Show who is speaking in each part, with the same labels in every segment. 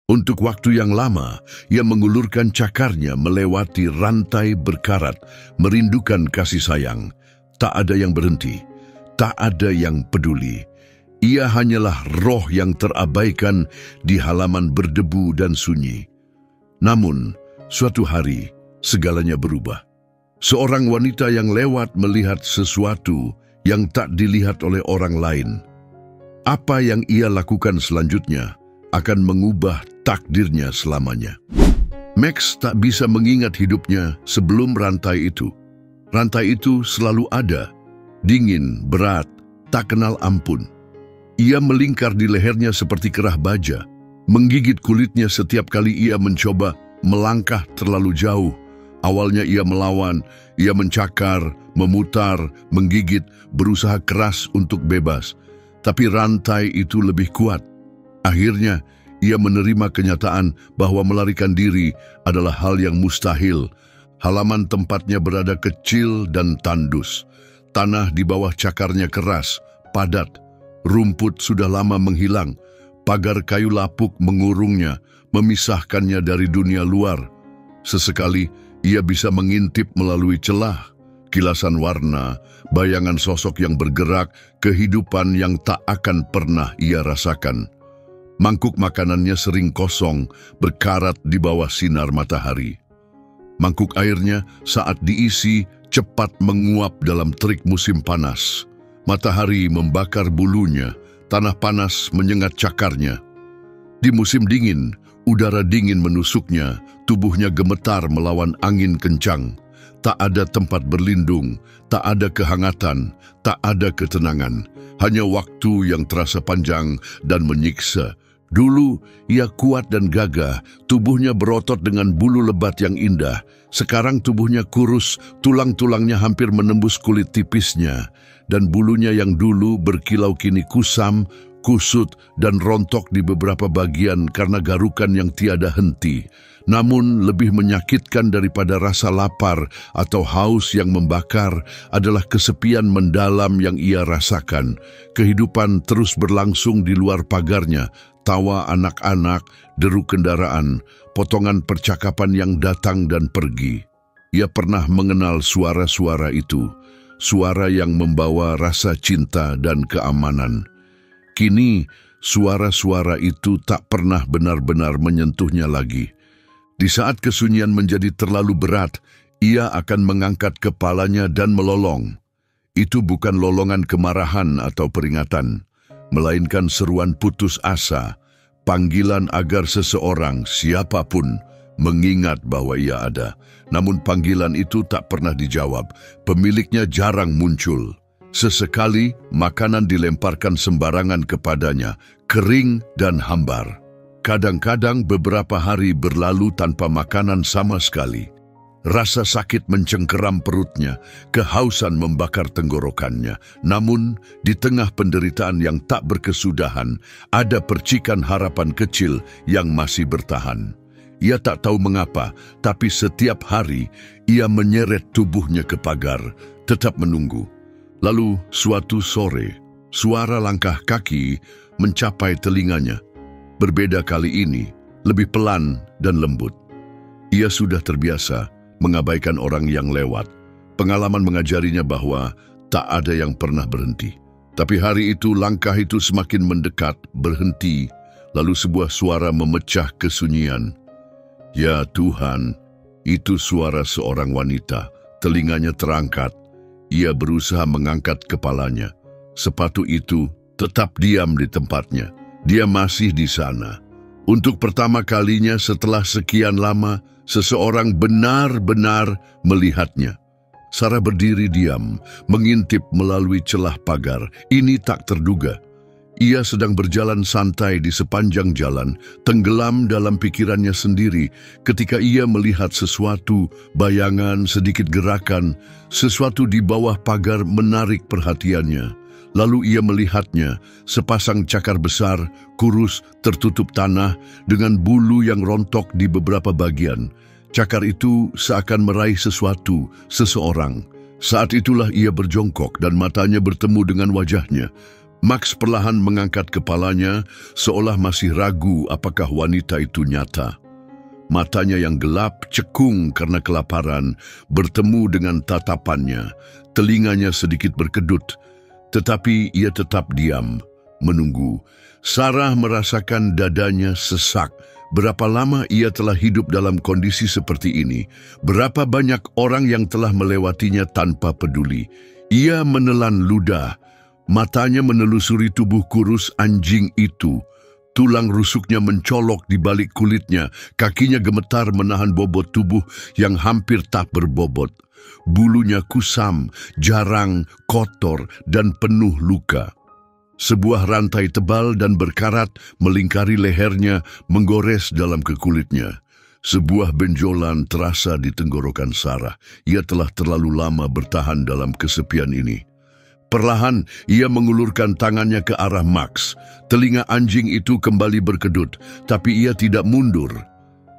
Speaker 1: Untuk waktu yang lama, ia mengulurkan cakarnya melewati rantai berkarat, merindukan kasih sayang. Tak ada yang berhenti, tak ada yang peduli. Ia hanyalah roh yang terabaikan di halaman berdebu dan sunyi. Namun, suatu hari, segalanya berubah. Seorang wanita yang lewat melihat sesuatu yang tak dilihat oleh orang lain. Apa yang ia lakukan selanjutnya akan mengubah takdirnya selamanya. Max tak bisa mengingat hidupnya sebelum rantai itu. Rantai itu selalu ada, dingin, berat, tak kenal ampun. Ia melingkar di lehernya seperti kerah baja, menggigit kulitnya setiap kali ia mencoba melangkah terlalu jauh. Awalnya ia melawan, ia mencakar, memutar, menggigit, berusaha keras untuk bebas. Tapi rantai itu lebih kuat. Akhirnya, ia menerima kenyataan bahwa melarikan diri adalah hal yang mustahil. Halaman tempatnya berada kecil dan tandus. Tanah di bawah cakarnya keras, padat. Rumput sudah lama menghilang. Pagar kayu lapuk mengurungnya, memisahkannya dari dunia luar. Sesekali, ia bisa mengintip melalui celah. Kilasan warna, bayangan sosok yang bergerak, kehidupan yang tak akan pernah ia rasakan. Mangkuk makanannya sering kosong, berkarat di bawah sinar matahari. Mangkuk airnya saat diisi cepat menguap dalam terik musim panas. Matahari membakar bulunya, tanah panas menyengat cakarnya. Di musim dingin, udara dingin menusuknya, tubuhnya gemetar melawan angin kencang. Tak ada tempat berlindung, tak ada kehangatan, tak ada ketenangan. Hanya waktu yang terasa panjang dan menyiksa. Dulu ia kuat dan gagah, tubuhnya berotot dengan bulu lebat yang indah. Sekarang tubuhnya kurus, tulang-tulangnya hampir menembus kulit tipisnya. Dan bulunya yang dulu berkilau kini kusam, kusut dan rontok di beberapa bagian karena garukan yang tiada henti. Namun lebih menyakitkan daripada rasa lapar atau haus yang membakar adalah kesepian mendalam yang ia rasakan. Kehidupan terus berlangsung di luar pagarnya, tawa anak-anak, deru kendaraan, potongan percakapan yang datang dan pergi. Ia pernah mengenal suara-suara itu, suara yang membawa rasa cinta dan keamanan. Kini, suara-suara itu tak pernah benar-benar menyentuhnya lagi. Di saat kesunyian menjadi terlalu berat, ia akan mengangkat kepalanya dan melolong. Itu bukan lolongan kemarahan atau peringatan, melainkan seruan putus asa, panggilan agar seseorang, siapapun, mengingat bahwa ia ada. Namun panggilan itu tak pernah dijawab, pemiliknya jarang muncul. Sesekali, makanan dilemparkan sembarangan kepadanya, kering dan hambar. Kadang-kadang beberapa hari berlalu tanpa makanan sama sekali. Rasa sakit mencengkeram perutnya, kehausan membakar tenggorokannya. Namun, di tengah penderitaan yang tak berkesudahan, ada percikan harapan kecil yang masih bertahan. Ia tak tahu mengapa, tapi setiap hari ia menyeret tubuhnya ke pagar, tetap menunggu. Lalu, suatu sore, suara langkah kaki mencapai telinganya. Berbeda kali ini, lebih pelan dan lembut. Ia sudah terbiasa mengabaikan orang yang lewat. Pengalaman mengajarinya bahwa tak ada yang pernah berhenti. Tapi hari itu langkah itu semakin mendekat, berhenti, lalu sebuah suara memecah kesunyian. Ya Tuhan, itu suara seorang wanita. Telinganya terangkat. Ia berusaha mengangkat kepalanya. Sepatu itu tetap diam di tempatnya. Dia masih di sana. Untuk pertama kalinya setelah sekian lama, seseorang benar-benar melihatnya. Sarah berdiri diam, mengintip melalui celah pagar. Ini tak terduga. Ia sedang berjalan santai di sepanjang jalan, tenggelam dalam pikirannya sendiri ketika ia melihat sesuatu, bayangan, sedikit gerakan, sesuatu di bawah pagar menarik perhatiannya. Lalu ia melihatnya, sepasang cakar besar, kurus, tertutup tanah, dengan bulu yang rontok di beberapa bagian. Cakar itu seakan meraih sesuatu, seseorang. Saat itulah ia berjongkok dan matanya bertemu dengan wajahnya. Max perlahan mengangkat kepalanya seolah masih ragu apakah wanita itu nyata. Matanya yang gelap, cekung karena kelaparan, bertemu dengan tatapannya. Telinganya sedikit berkedut, tetapi ia tetap diam, menunggu. Sarah merasakan dadanya sesak. Berapa lama ia telah hidup dalam kondisi seperti ini? Berapa banyak orang yang telah melewatinya tanpa peduli? Ia menelan ludah. Matanya menelusuri tubuh kurus anjing itu. Tulang rusuknya mencolok di balik kulitnya. Kakinya gemetar menahan bobot tubuh yang hampir tak berbobot. Bulunya kusam, jarang, kotor, dan penuh luka. Sebuah rantai tebal dan berkarat melingkari lehernya, menggores dalam ke kulitnya. Sebuah benjolan terasa di tenggorokan Sarah. Ia telah terlalu lama bertahan dalam kesepian ini. Perlahan, ia mengulurkan tangannya ke arah Max. Telinga anjing itu kembali berkedut, tapi ia tidak mundur.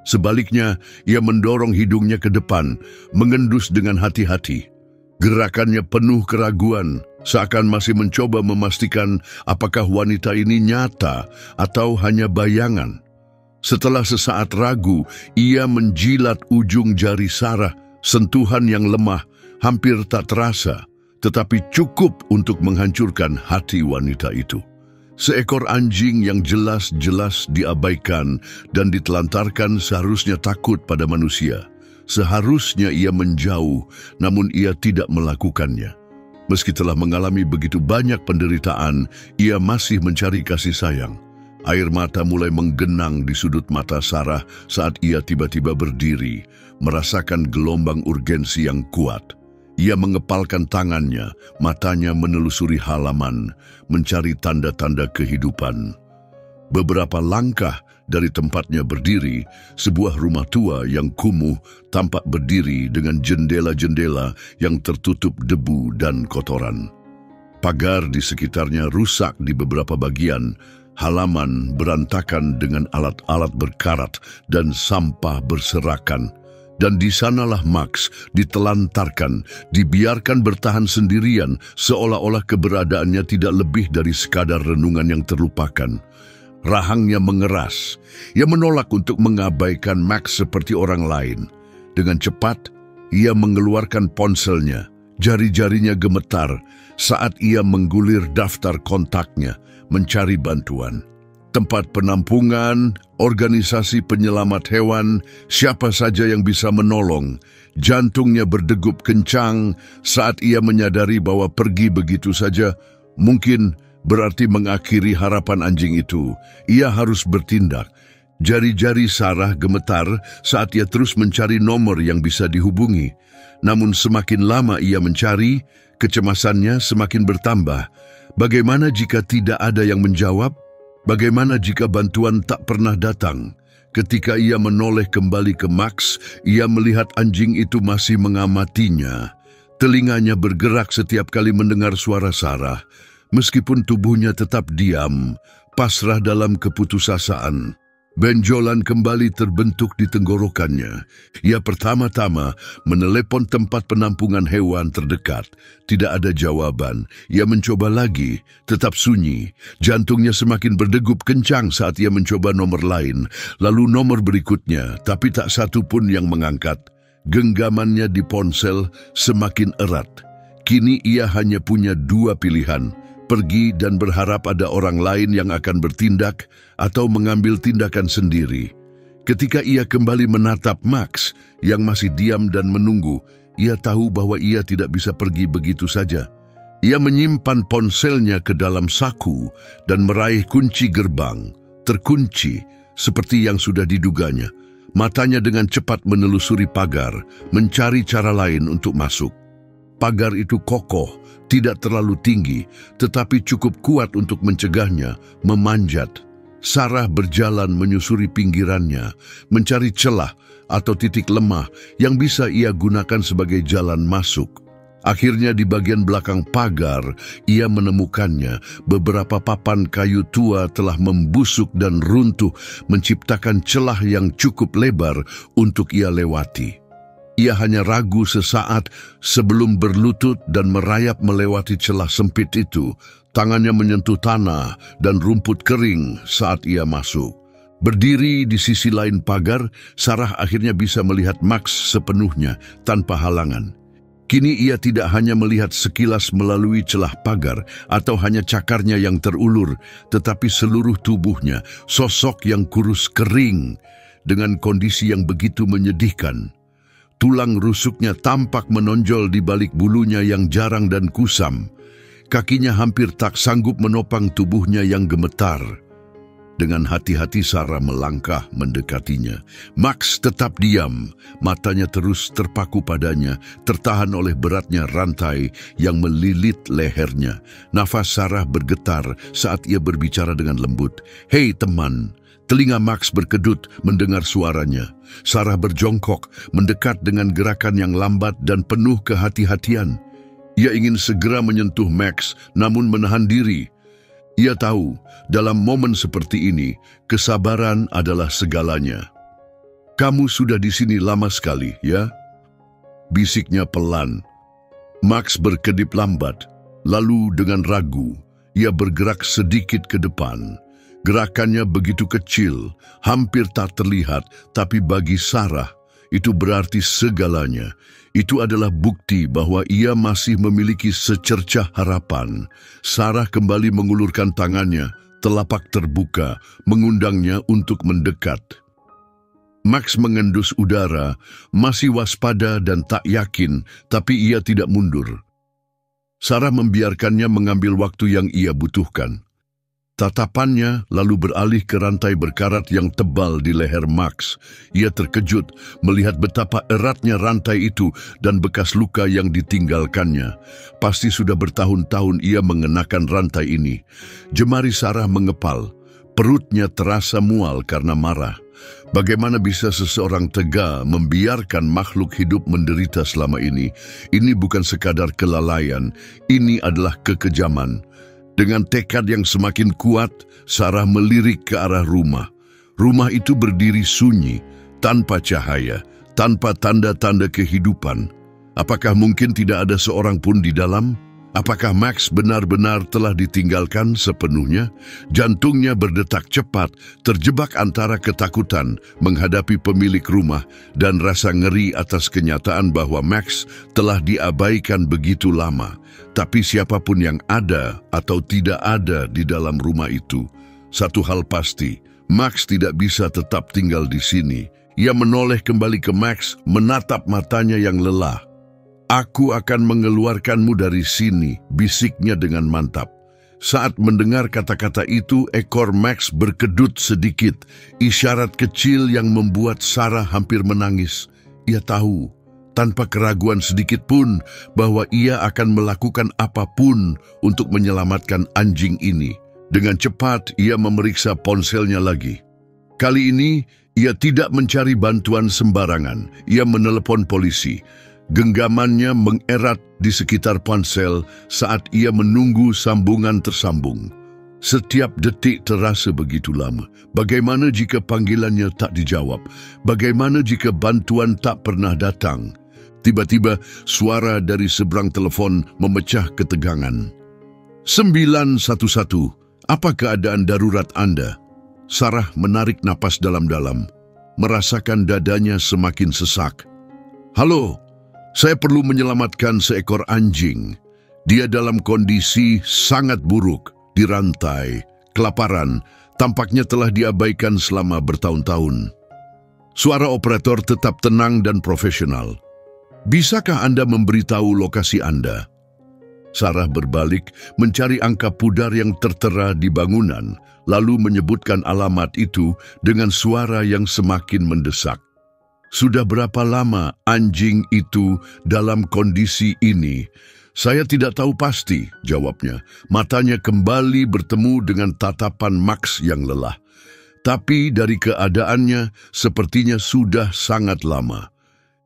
Speaker 1: Sebaliknya, ia mendorong hidungnya ke depan, mengendus dengan hati-hati. Gerakannya penuh keraguan, seakan masih mencoba memastikan apakah wanita ini nyata atau hanya bayangan. Setelah sesaat ragu, ia menjilat ujung jari Sarah, sentuhan yang lemah, hampir tak terasa, tetapi cukup untuk menghancurkan hati wanita itu. Seekor anjing yang jelas-jelas diabaikan dan ditelantarkan seharusnya takut pada manusia. Seharusnya ia menjauh, namun ia tidak melakukannya. Meski telah mengalami begitu banyak penderitaan, ia masih mencari kasih sayang. Air mata mulai menggenang di sudut mata Sarah saat ia tiba-tiba berdiri, merasakan gelombang urgensi yang kuat. Ia mengepalkan tangannya, matanya menelusuri halaman, mencari tanda-tanda kehidupan. Beberapa langkah dari tempatnya berdiri, sebuah rumah tua yang kumuh tampak berdiri dengan jendela-jendela yang tertutup debu dan kotoran. Pagar di sekitarnya rusak di beberapa bagian, halaman berantakan dengan alat-alat berkarat dan sampah berserakan. Dan di sanalah Max ditelantarkan, dibiarkan bertahan sendirian, seolah-olah keberadaannya tidak lebih dari sekadar renungan yang terlupakan. Rahangnya mengeras. Ia menolak untuk mengabaikan Max seperti orang lain. Dengan cepat, ia mengeluarkan ponselnya. Jari-jarinya gemetar saat ia menggulir daftar kontaknya, mencari bantuan. Tempat penampungan, organisasi penyelamat hewan, siapa saja yang bisa menolong. Jantungnya berdegup kencang saat ia menyadari bahwa pergi begitu saja mungkin berarti mengakhiri harapan anjing itu. Ia harus bertindak. Jari-jari Sarah gemetar saat ia terus mencari nomor yang bisa dihubungi. Namun semakin lama ia mencari, kecemasannya semakin bertambah. Bagaimana jika tidak ada yang menjawab? Bagaimana jika bantuan tak pernah datang? Ketika ia menoleh kembali ke Max, ia melihat anjing itu masih mengamatinya. Telinganya bergerak setiap kali mendengar suara Sarah, meskipun tubuhnya tetap diam, pasrah dalam keputusasaan. Benjolan kembali terbentuk di tenggorokannya. Ia pertama-tama menelepon tempat penampungan hewan terdekat. Tidak ada jawaban. Ia mencoba lagi, tetap sunyi. Jantungnya semakin berdegup kencang saat ia mencoba nomor lain. Lalu nomor berikutnya, tapi tak satu pun yang mengangkat. Genggamannya di ponsel semakin erat. Kini ia hanya punya dua pilihan. Pergi dan berharap ada orang lain yang akan bertindak atau mengambil tindakan sendiri. Ketika ia kembali menatap Max yang masih diam dan menunggu, ia tahu bahwa ia tidak bisa pergi begitu saja. Ia menyimpan ponselnya ke dalam saku dan meraih kunci gerbang, terkunci seperti yang sudah diduganya. Matanya dengan cepat menelusuri pagar, mencari cara lain untuk masuk. Pagar itu kokoh, tidak terlalu tinggi, tetapi cukup kuat untuk mencegahnya memanjat. Sarah berjalan menyusuri pinggirannya, mencari celah atau titik lemah yang bisa ia gunakan sebagai jalan masuk. Akhirnya di bagian belakang pagar, ia menemukannya. Beberapa papan kayu tua telah membusuk dan runtuh, menciptakan celah yang cukup lebar untuk ia lewati. Ia hanya ragu sesaat sebelum berlutut dan merayap melewati celah sempit itu, Tangannya menyentuh tanah dan rumput kering saat ia masuk. Berdiri di sisi lain pagar, Sarah akhirnya bisa melihat Max sepenuhnya tanpa halangan. Kini ia tidak hanya melihat sekilas melalui celah pagar atau hanya cakarnya yang terulur, tetapi seluruh tubuhnya, sosok yang kurus kering dengan kondisi yang begitu menyedihkan. Tulang rusuknya tampak menonjol di balik bulunya yang jarang dan kusam. Kakinya hampir tak sanggup menopang tubuhnya yang gemetar. Dengan hati-hati Sarah melangkah mendekatinya. Max tetap diam, matanya terus terpaku padanya, tertahan oleh beratnya rantai yang melilit lehernya. Nafas Sarah bergetar saat ia berbicara dengan lembut. "Hei teman." Telinga Max berkedut mendengar suaranya. Sarah berjongkok, mendekat dengan gerakan yang lambat dan penuh kehati-hatian. Ia ingin segera menyentuh Max, namun menahan diri. Ia tahu, dalam momen seperti ini, kesabaran adalah segalanya. "Kamu sudah di sini lama sekali, ya?" Bisiknya pelan. Max berkedip lambat, lalu dengan ragu, ia bergerak sedikit ke depan. Gerakannya begitu kecil, hampir tak terlihat, tapi bagi Sarah, itu berarti segalanya. Itu adalah bukti bahwa ia masih memiliki secercah harapan. Sarah kembali mengulurkan tangannya, telapak terbuka, mengundangnya untuk mendekat. Max mengendus udara, masih waspada dan tak yakin, tapi ia tidak mundur. Sarah membiarkannya mengambil waktu yang ia butuhkan. Tatapannya lalu beralih ke rantai berkarat yang tebal di leher Max. Ia terkejut melihat betapa eratnya rantai itu dan bekas luka yang ditinggalkannya. Pasti sudah bertahun-tahun ia mengenakan rantai ini. Jemari Sarah mengepal. Perutnya terasa mual karena marah. Bagaimana bisa seseorang tega membiarkan makhluk hidup menderita selama ini? Ini bukan sekadar kelalaian, ini adalah kekejaman. Dengan tekad yang semakin kuat, Sarah melirik ke arah rumah. Rumah itu berdiri sunyi, tanpa cahaya, tanpa tanda-tanda kehidupan. Apakah mungkin tidak ada seorang pun di dalam? Apakah Max benar-benar telah ditinggalkan sepenuhnya? Jantungnya berdetak cepat, terjebak antara ketakutan menghadapi pemilik rumah dan rasa ngeri atas kenyataan bahwa Max telah diabaikan begitu lama. Tapi siapapun yang ada atau tidak ada di dalam rumah itu, satu hal pasti, Max tidak bisa tetap tinggal di sini. Ia menoleh kembali ke Max, menatap matanya yang lelah. "Aku akan mengeluarkanmu dari sini," bisiknya dengan mantap. Saat mendengar kata-kata itu, ekor Max berkedut sedikit, isyarat kecil yang membuat Sarah hampir menangis. Ia tahu, tanpa keraguan sedikit pun, bahwa ia akan melakukan apapun untuk menyelamatkan anjing ini. Dengan cepat, ia memeriksa ponselnya lagi. Kali ini, ia tidak mencari bantuan sembarangan. Ia menelepon polisi. Genggamannya mengerat di sekitar ponsel saat ia menunggu sambungan tersambung. Setiap detik terasa begitu lama. Bagaimana jika panggilannya tak dijawab? Bagaimana jika bantuan tak pernah datang? Tiba-tiba, suara dari seberang telepon memecah ketegangan. 911, apa keadaan darurat Anda? Sarah menarik napas dalam-dalam, merasakan dadanya semakin sesak. "Halo, saya perlu menyelamatkan seekor anjing. Dia dalam kondisi sangat buruk, dirantai, kelaparan, tampaknya telah diabaikan selama bertahun-tahun." Suara operator tetap tenang dan profesional. "Bisakah Anda memberitahu lokasi Anda?" Sarah berbalik mencari angka pudar yang tertera di bangunan, lalu menyebutkan alamat itu dengan suara yang semakin mendesak. "Sudah berapa lama anjing itu dalam kondisi ini?" "Saya tidak tahu pasti," jawabnya. Matanya kembali bertemu dengan tatapan Max yang lelah. "Tapi dari keadaannya sepertinya sudah sangat lama."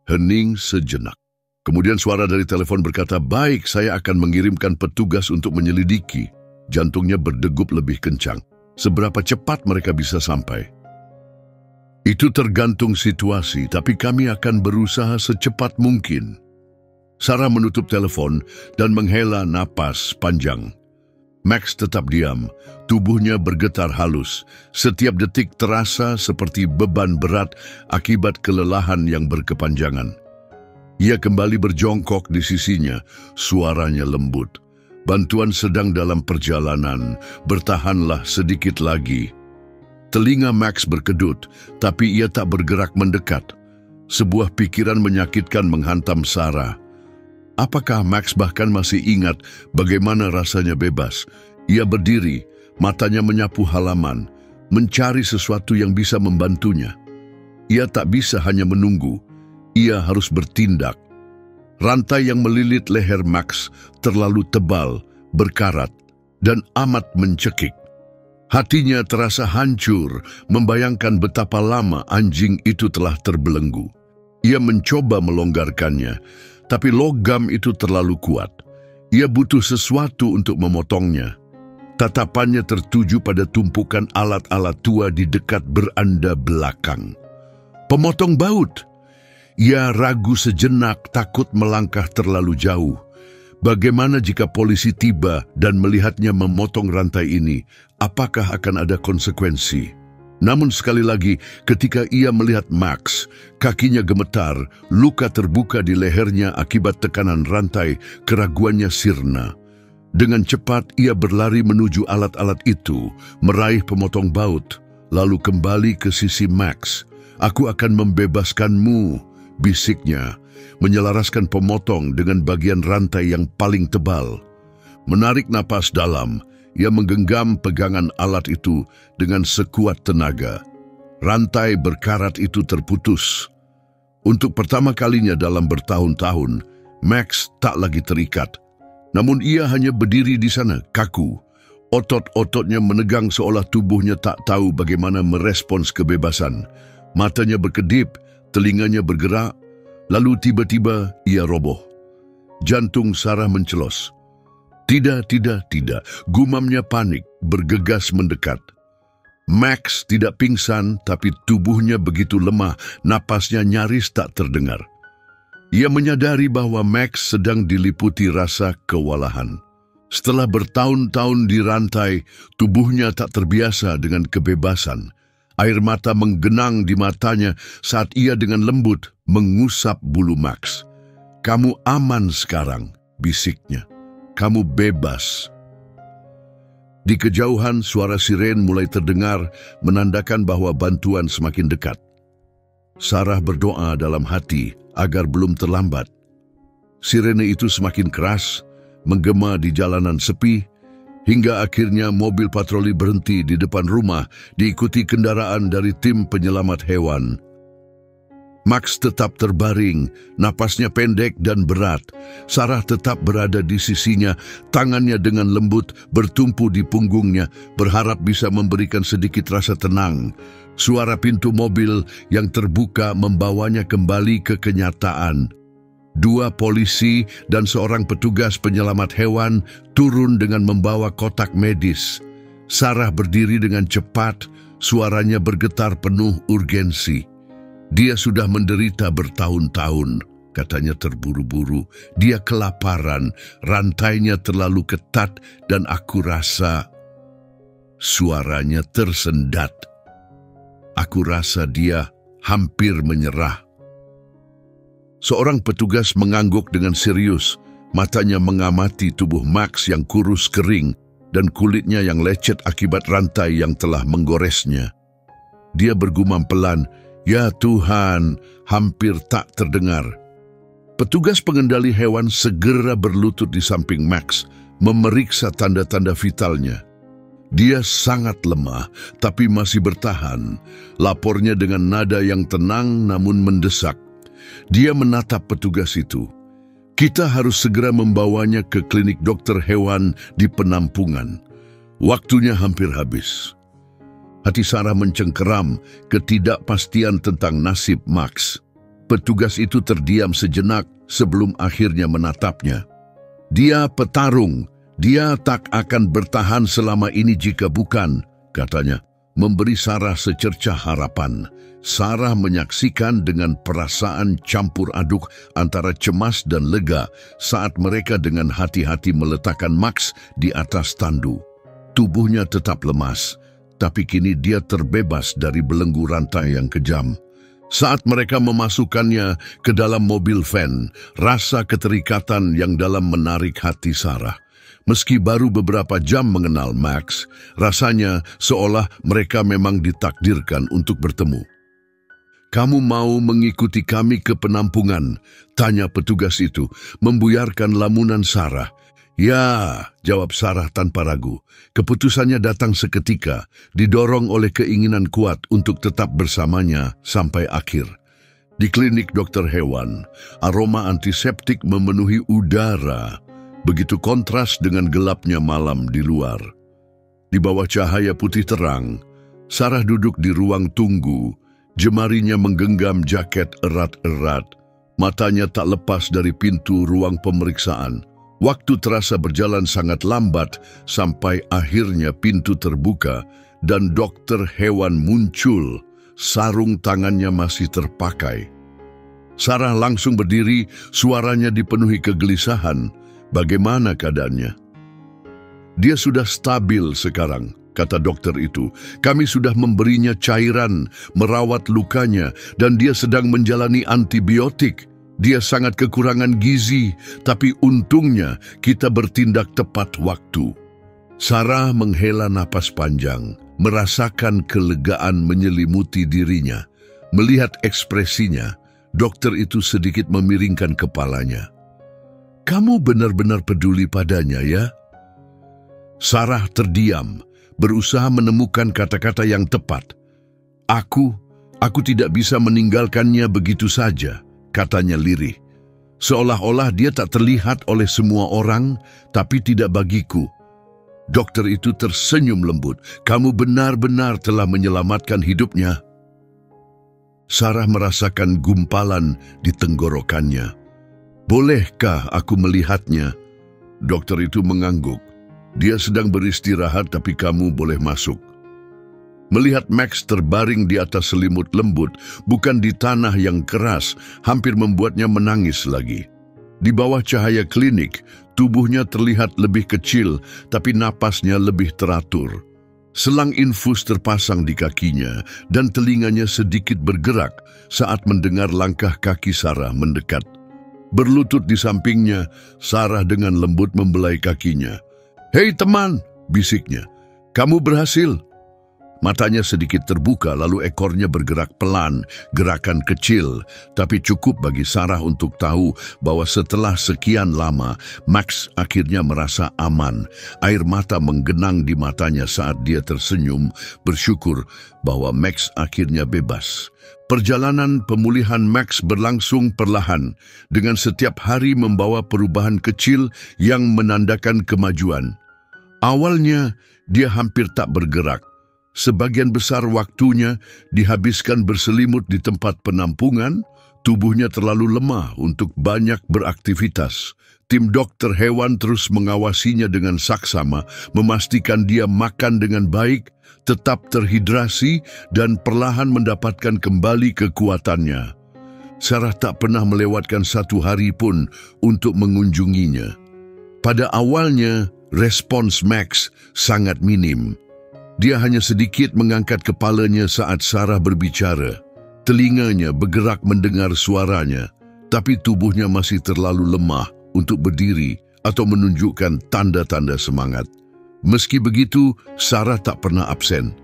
Speaker 1: Hening sejenak. Kemudian suara dari telepon berkata, "Baik, saya akan mengirimkan petugas untuk menyelidiki." Jantungnya berdegup lebih kencang. Seberapa cepat mereka bisa sampai? "Itu tergantung situasi, tapi kami akan berusaha secepat mungkin." Sarah menutup telepon dan menghela napas panjang. Max tetap diam, tubuhnya bergetar halus. Setiap detik terasa seperti beban berat akibat kelelahan yang berkepanjangan. Ia kembali berjongkok di sisinya, suaranya lembut. Bantuan sedang dalam perjalanan, bertahanlah sedikit lagi. Telinga Max berkedut, tapi ia tak bergerak mendekat. Sebuah pikiran menyakitkan menghantam Sarah. Apakah Max bahkan masih ingat bagaimana rasanya bebas? Ia berdiri, matanya menyapu halaman, mencari sesuatu yang bisa membantunya. Ia tak bisa hanya menunggu, ia harus bertindak. Rantai yang melilit leher Max terlalu tebal, berkarat, dan amat mencekik. Hatinya terasa hancur, membayangkan betapa lama anjing itu telah terbelenggu. Ia mencoba melonggarkannya, tapi logam itu terlalu kuat. Ia butuh sesuatu untuk memotongnya. Tatapannya tertuju pada tumpukan alat-alat tua di dekat beranda belakang. Pemotong baut. Ia ragu sejenak, takut melangkah terlalu jauh. Bagaimana jika polisi tiba dan melihatnya memotong rantai ini? Apakah akan ada konsekuensi? Namun sekali lagi, ketika ia melihat Max, kakinya gemetar, luka terbuka di lehernya akibat tekanan rantai, keraguannya sirna. Dengan cepat ia berlari menuju alat-alat itu, meraih pemotong baut, lalu kembali ke sisi Max. "Aku akan membebaskanmu," bisiknya, menyelaraskan pemotong dengan bagian rantai yang paling tebal. Menarik napas dalam, ia menggenggam pegangan alat itu dengan sekuat tenaga. Rantai berkarat itu terputus. Untuk pertama kalinya dalam bertahun-tahun, Max tak lagi terikat. Namun ia hanya berdiri di sana, kaku. Otot-ototnya menegang seolah tubuhnya tak tahu bagaimana merespons kebebasan. Matanya berkedip, telinganya bergerak, lalu tiba-tiba ia roboh. Jantung Sarah mencelos. Tidak, gumamnya panik, bergegas mendekat. Max tidak pingsan, tapi tubuhnya begitu lemah, napasnya nyaris tak terdengar. Ia menyadari bahwa Max sedang diliputi rasa kewalahan. Setelah bertahun-tahun dirantai, tubuhnya tak terbiasa dengan kebebasan. Air mata menggenang di matanya saat ia dengan lembut mengusap bulu Max. "Kamu aman sekarang," bisiknya. "Kamu bebas." Di kejauhan suara siren mulai terdengar, menandakan bahwa bantuan semakin dekat. Sarah berdoa dalam hati agar belum terlambat. Sirene itu semakin keras, menggema di jalanan sepi, hingga akhirnya mobil patroli berhenti di depan rumah, diikuti kendaraan dari tim penyelamat hewan. Max tetap terbaring, napasnya pendek dan berat. Sarah tetap berada di sisinya, tangannya dengan lembut bertumpu di punggungnya, berharap bisa memberikan sedikit rasa tenang. Suara pintu mobil yang terbuka membawanya kembali ke kenyataan. 2 polisi dan seorang petugas penyelamat hewan turun dengan membawa kotak medis. Sarah berdiri dengan cepat, suaranya bergetar penuh urgensi. "Dia sudah menderita bertahun-tahun," katanya terburu-buru. "Dia kelaparan, rantainya terlalu ketat dan aku rasa..." Suaranya tersendat. "Aku rasa dia hampir menyerah." Seorang petugas mengangguk dengan serius, matanya mengamati tubuh Max yang kurus kering dan kulitnya yang lecet akibat rantai yang telah menggoresnya. Dia bergumam pelan, "Ya Tuhan," hampir tak terdengar. Petugas pengendali hewan segera berlutut di samping Max, memeriksa tanda-tanda vitalnya. Dia sangat lemah, tapi masih bertahan. Lapornya dengan nada yang tenang namun mendesak. Dia menatap petugas itu. "Kita harus segera membawanya ke klinik dokter hewan di penampungan. Waktunya hampir habis." Hati Sarah mencengkeram, ketidakpastian tentang nasib Max. Petugas itu terdiam sejenak sebelum akhirnya menatapnya. "Dia petarung, dia tak akan bertahan selama ini jika bukan," katanya, memberi Sarah secercah harapan. Sarah menyaksikan dengan perasaan campur aduk antara cemas dan lega saat mereka dengan hati-hati meletakkan Max di atas tandu. Tubuhnya tetap lemas, tapi kini dia terbebas dari belenggu rantai yang kejam. Saat mereka memasukkannya ke dalam mobil van, rasa keterikatan yang dalam menarik hati Sarah. Meski baru beberapa jam mengenal Max, rasanya seolah mereka memang ditakdirkan untuk bertemu. "Kamu mau mengikuti kami ke penampungan?" tanya petugas itu, membuyarkan lamunan Sarah. "Ya," jawab Sarah tanpa ragu. Keputusannya datang seketika, didorong oleh keinginan kuat untuk tetap bersamanya sampai akhir. Di klinik dokter hewan, aroma antiseptik memenuhi udara, begitu kontras dengan gelapnya malam di luar. Di bawah cahaya putih terang, Sarah duduk di ruang tunggu. Jemarinya menggenggam jaket erat-erat. Matanya tak lepas dari pintu ruang pemeriksaan. Waktu terasa berjalan sangat lambat sampai akhirnya pintu terbuka dan dokter hewan muncul. Sarung tangannya masih terpakai. Sarah langsung berdiri, suaranya dipenuhi kegelisahan. Bagaimana keadaannya? "Dia sudah stabil sekarang," kata dokter itu. "Kami sudah memberinya cairan, merawat lukanya, dan dia sedang menjalani antibiotik. Dia sangat kekurangan gizi, tapi untungnya kita bertindak tepat waktu." Sarah menghela napas panjang, merasakan kelegaan menyelimuti dirinya. Melihat ekspresinya, dokter itu sedikit memiringkan kepalanya. "Kamu benar-benar peduli padanya, ya?" Sarah terdiam, berusaha menemukan kata-kata yang tepat. Aku tidak bisa meninggalkannya begitu saja," katanya lirih. Seolah-olah dia tak terlihat oleh semua orang, tapi tidak bagiku. Dokter itu tersenyum lembut. "Kamu benar-benar telah menyelamatkan hidupnya." Sarah merasakan gumpalan di tenggorokannya. "Bolehkah aku melihatnya?" Dokter itu mengangguk. "Dia sedang beristirahat, tapi kamu boleh masuk." Melihat Max terbaring di atas selimut lembut, bukan di tanah yang keras, hampir membuatnya menangis lagi. Di bawah cahaya klinik, tubuhnya terlihat lebih kecil, tapi napasnya lebih teratur. Selang infus terpasang di kakinya, dan telinganya sedikit bergerak saat mendengar langkah kaki Sarah mendekat. Berlutut di sampingnya, Sarah dengan lembut membelai kakinya. "Hei teman," bisiknya, "kamu berhasil." Matanya sedikit terbuka, lalu ekornya bergerak pelan, gerakan kecil, tapi cukup bagi Sarah untuk tahu bahwa setelah sekian lama, Max akhirnya merasa aman. Air mata menggenang di matanya saat dia tersenyum, bersyukur bahwa Max akhirnya bebas. Perjalanan pemulihan Max berlangsung perlahan, dengan setiap hari membawa perubahan kecil yang menandakan kemajuan. Awalnya, dia hampir tak bergerak. Sebagian besar waktunya dihabiskan berselimut di tempat penampungan, tubuhnya terlalu lemah untuk banyak beraktivitas. Tim dokter hewan terus mengawasinya dengan saksama, memastikan dia makan dengan baik, tetap terhidrasi, dan perlahan mendapatkan kembali kekuatannya. Sarah tak pernah melewatkan satu hari pun untuk mengunjunginya. Pada awalnya, respons Max sangat minim. Dia hanya sedikit mengangkat kepalanya saat Sarah berbicara. Telinganya bergerak mendengar suaranya, tapi tubuhnya masih terlalu lemah untuk berdiri atau menunjukkan tanda-tanda semangat. Meski begitu, Sarah tak pernah absen.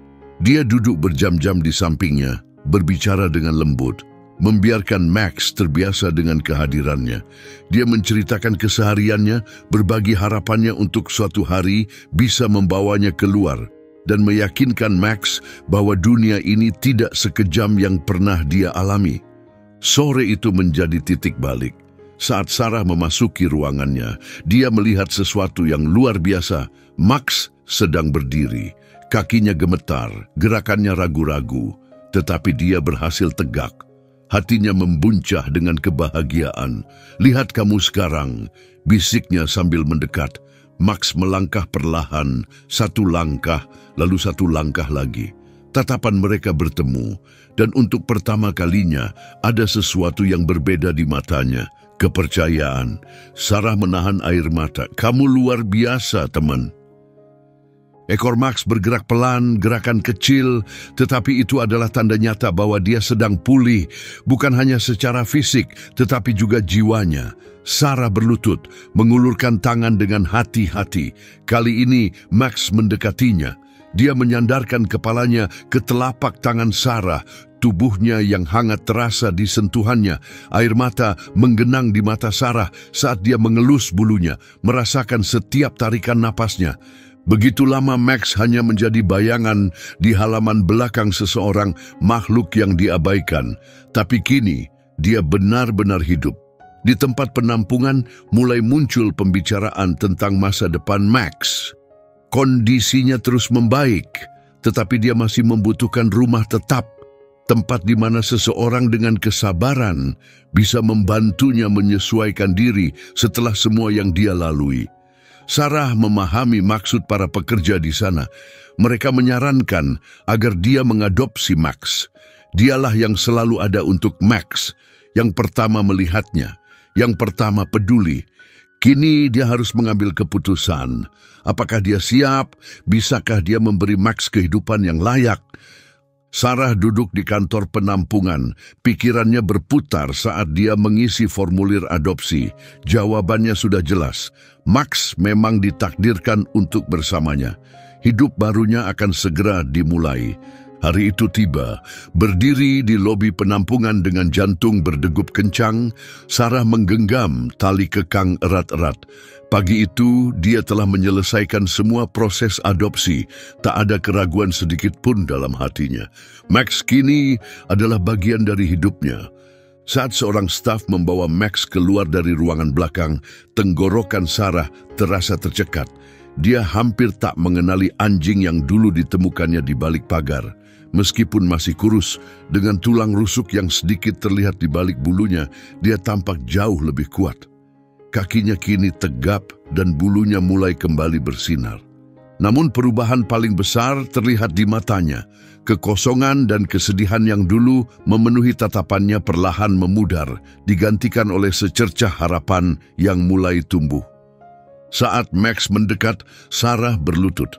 Speaker 1: Dia duduk berjam-jam di sampingnya, berbicara dengan lembut, membiarkan Max terbiasa dengan kehadirannya. Dia menceritakan kesehariannya, berbagi harapannya untuk suatu hari bisa membawanya keluar, dan meyakinkan Max bahwa dunia ini tidak sekejam yang pernah dia alami. Sore itu menjadi titik balik. Saat Sarah memasuki ruangannya, dia melihat sesuatu yang luar biasa. Max sedang berdiri, kakinya gemetar, gerakannya ragu-ragu, tetapi dia berhasil tegak. Hatinya membuncah dengan kebahagiaan. "Lihat kamu sekarang," bisiknya sambil mendekat. Max melangkah perlahan, satu langkah, lalu satu langkah lagi. Tatapan mereka bertemu, dan untuk pertama kalinya ada sesuatu yang berbeda di matanya. Kepercayaan. Sarah menahan air mata. "Kamu luar biasa, teman." Ekor Max bergerak pelan, gerakan kecil, tetapi itu adalah tanda nyata bahwa dia sedang pulih, bukan hanya secara fisik, tetapi juga jiwanya. Sarah berlutut, mengulurkan tangan dengan hati-hati. Kali ini Max mendekatinya. Dia menyandarkan kepalanya ke telapak tangan Sarah, tubuhnya yang hangat terasa di sentuhannya. Air mata menggenang di mata Sarah saat dia mengelus bulunya, merasakan setiap tarikan napasnya. Begitu lama Max hanya menjadi bayangan di halaman belakang seseorang makhluk yang diabaikan. Tapi kini dia benar-benar hidup. Di tempat penampungan mulai muncul pembicaraan tentang masa depan Max. Kondisinya terus membaik, tetapi dia masih membutuhkan rumah tetap, tempat di mana seseorang dengan kesabaran bisa membantunya menyesuaikan diri setelah semua yang dia lalui. Sarah memahami maksud para pekerja di sana. Mereka menyarankan agar dia mengadopsi Max. Dialah yang selalu ada untuk Max, yang pertama melihatnya, yang pertama peduli. Kini dia harus mengambil keputusan. Apakah dia siap? Bisakah dia memberi Max kehidupan yang layak? Sarah duduk di kantor penampungan. Pikirannya berputar saat dia mengisi formulir adopsi. Jawabannya sudah jelas. Max memang ditakdirkan untuk bersamanya. Hidup barunya akan segera dimulai. Hari itu tiba, berdiri di lobi penampungan dengan jantung berdegup kencang, Sarah menggenggam tali kekang erat-erat. Pagi itu, dia telah menyelesaikan semua proses adopsi. Tak ada keraguan sedikit pun dalam hatinya. Max kini adalah bagian dari hidupnya. Saat seorang staf membawa Max keluar dari ruangan belakang, tenggorokan Sarah terasa tercekat. Dia hampir tak mengenali anjing yang dulu ditemukannya di balik pagar. Meskipun masih kurus, dengan tulang rusuk yang sedikit terlihat di balik bulunya, dia tampak jauh lebih kuat. Kakinya kini tegap dan bulunya mulai kembali bersinar. Namun perubahan paling besar terlihat di matanya. Kekosongan dan kesedihan yang dulu memenuhi tatapannya perlahan memudar, digantikan oleh secercah harapan yang mulai tumbuh. Saat Max mendekat, Sarah berlutut.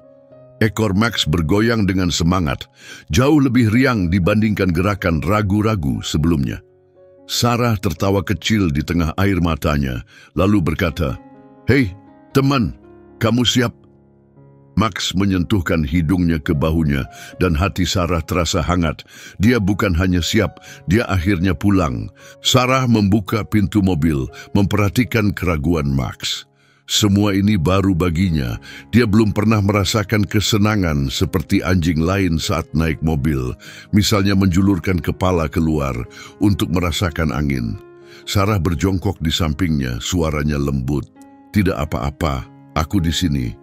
Speaker 1: Ekor Max bergoyang dengan semangat, jauh lebih riang dibandingkan gerakan ragu-ragu sebelumnya. Sarah tertawa kecil di tengah air matanya, lalu berkata, "Hei, teman, kamu siap?" Max menyentuhkan hidungnya ke bahunya, dan hati Sarah terasa hangat. Dia bukan hanya siap, dia akhirnya pulang. Sarah membuka pintu mobil, memperhatikan keraguan Max. Semua ini baru baginya. Dia belum pernah merasakan kesenangan seperti anjing lain saat naik mobil, misalnya menjulurkan kepala keluar untuk merasakan angin. Sarah berjongkok di sampingnya, suaranya lembut. "Tidak apa-apa, aku di sini."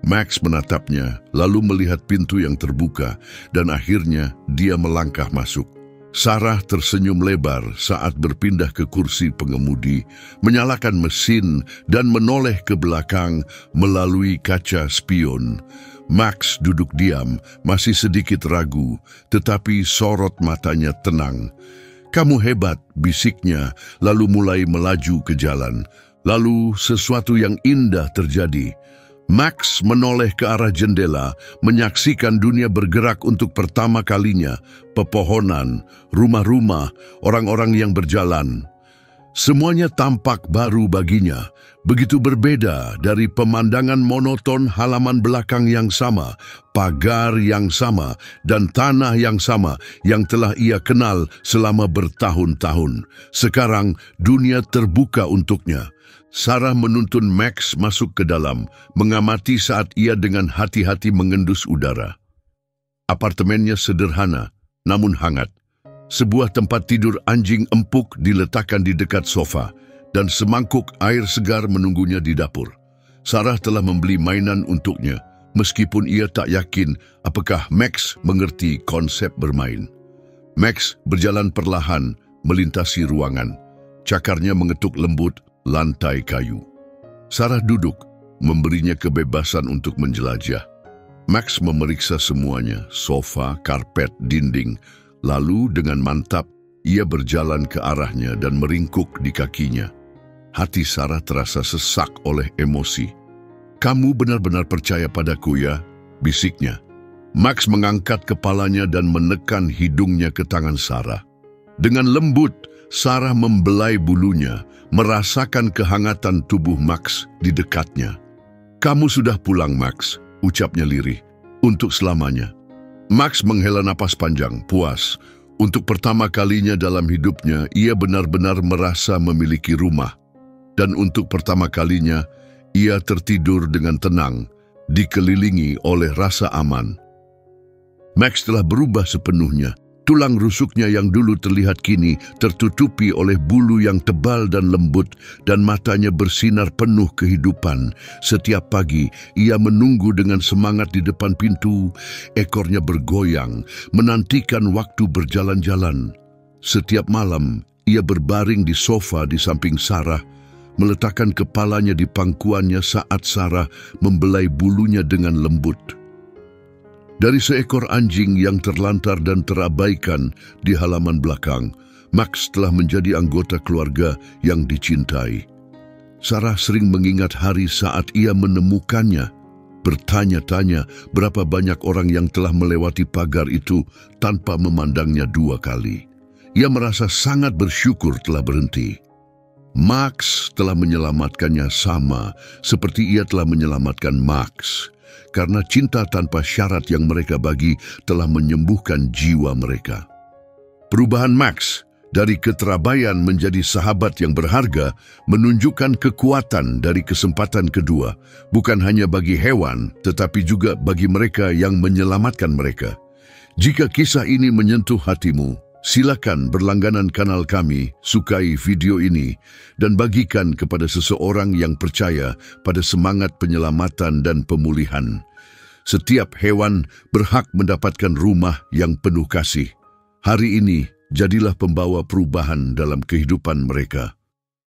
Speaker 1: Max menatapnya, lalu melihat pintu yang terbuka, dan akhirnya dia melangkah masuk. Sarah tersenyum lebar saat berpindah ke kursi pengemudi, menyalakan mesin dan menoleh ke belakang melalui kaca spion. Max duduk diam, masih sedikit ragu, tetapi sorot matanya tenang. "Kamu hebat," bisiknya, lalu mulai melaju ke jalan. Lalu sesuatu yang indah terjadi. Max menoleh ke arah jendela, menyaksikan dunia bergerak untuk pertama kalinya. Pepohonan, rumah-rumah, orang-orang yang berjalan. Semuanya tampak baru baginya, begitu berbeda dari pemandangan monoton halaman belakang yang sama, pagar yang sama, dan tanah yang sama yang telah ia kenal selama bertahun-tahun. Sekarang dunia terbuka untuknya. Sarah menuntun Max masuk ke dalam, mengamati saat ia dengan hati-hati mengendus udara. Apartemennya sederhana, namun hangat. Sebuah tempat tidur anjing empuk diletakkan di dekat sofa, dan semangkuk air segar menunggunya di dapur. Sarah telah membeli mainan untuknya, meskipun ia tak yakin apakah Max mengerti konsep bermain. Max berjalan perlahan, melintasi ruangan. Cakarnya mengetuk lembut lantai kayu. Sarah duduk, memberinya kebebasan untuk menjelajah. Max memeriksa semuanya, sofa, karpet, dinding. Lalu dengan mantap, ia berjalan ke arahnya dan meringkuk di kakinya. Hati Sarah terasa sesak oleh emosi. "Kamu benar-benar percaya padaku ya?" bisiknya. Max mengangkat kepalanya dan menekan hidungnya ke tangan Sarah. Dengan lembut, Sarah membelai bulunya, merasakan kehangatan tubuh Max di dekatnya. "Kamu sudah pulang, Max," ucapnya lirih, "untuk selamanya." Max menghela napas panjang, puas. Untuk pertama kalinya dalam hidupnya, ia benar-benar merasa memiliki rumah. Dan untuk pertama kalinya, ia tertidur dengan tenang, dikelilingi oleh rasa aman. Max telah berubah sepenuhnya. Tulang rusuknya yang dulu terlihat kini tertutupi oleh bulu yang tebal dan lembut, dan matanya bersinar penuh kehidupan. Setiap pagi, ia menunggu dengan semangat di depan pintu, ekornya bergoyang, menantikan waktu berjalan-jalan. Setiap malam, ia berbaring di sofa di samping Sarah, meletakkan kepalanya di pangkuannya saat Sarah membelai bulunya dengan lembut. Dari seekor anjing yang terlantar dan terabaikan di halaman belakang, Max telah menjadi anggota keluarga yang dicintai. Sarah sering mengingat hari saat ia menemukannya, bertanya-tanya berapa banyak orang yang telah melewati pagar itu tanpa memandangnya dua kali. Ia merasa sangat bersyukur telah berhenti. Max telah menyelamatkannya sama seperti ia telah menyelamatkan Max. Karena cinta tanpa syarat yang mereka bagi telah menyembuhkan jiwa mereka. Perubahan Max dari keterabaian menjadi sahabat yang berharga menunjukkan kekuatan dari kesempatan kedua, bukan hanya bagi hewan, tetapi juga bagi mereka yang menyelamatkan mereka. Jika kisah ini menyentuh hatimu, silakan berlangganan kanal kami, sukai video ini, dan bagikan kepada seseorang yang percaya pada semangat penyelamatan dan pemulihan. Setiap hewan berhak mendapatkan rumah yang penuh kasih. Hari ini, jadilah pembawa perubahan dalam kehidupan mereka.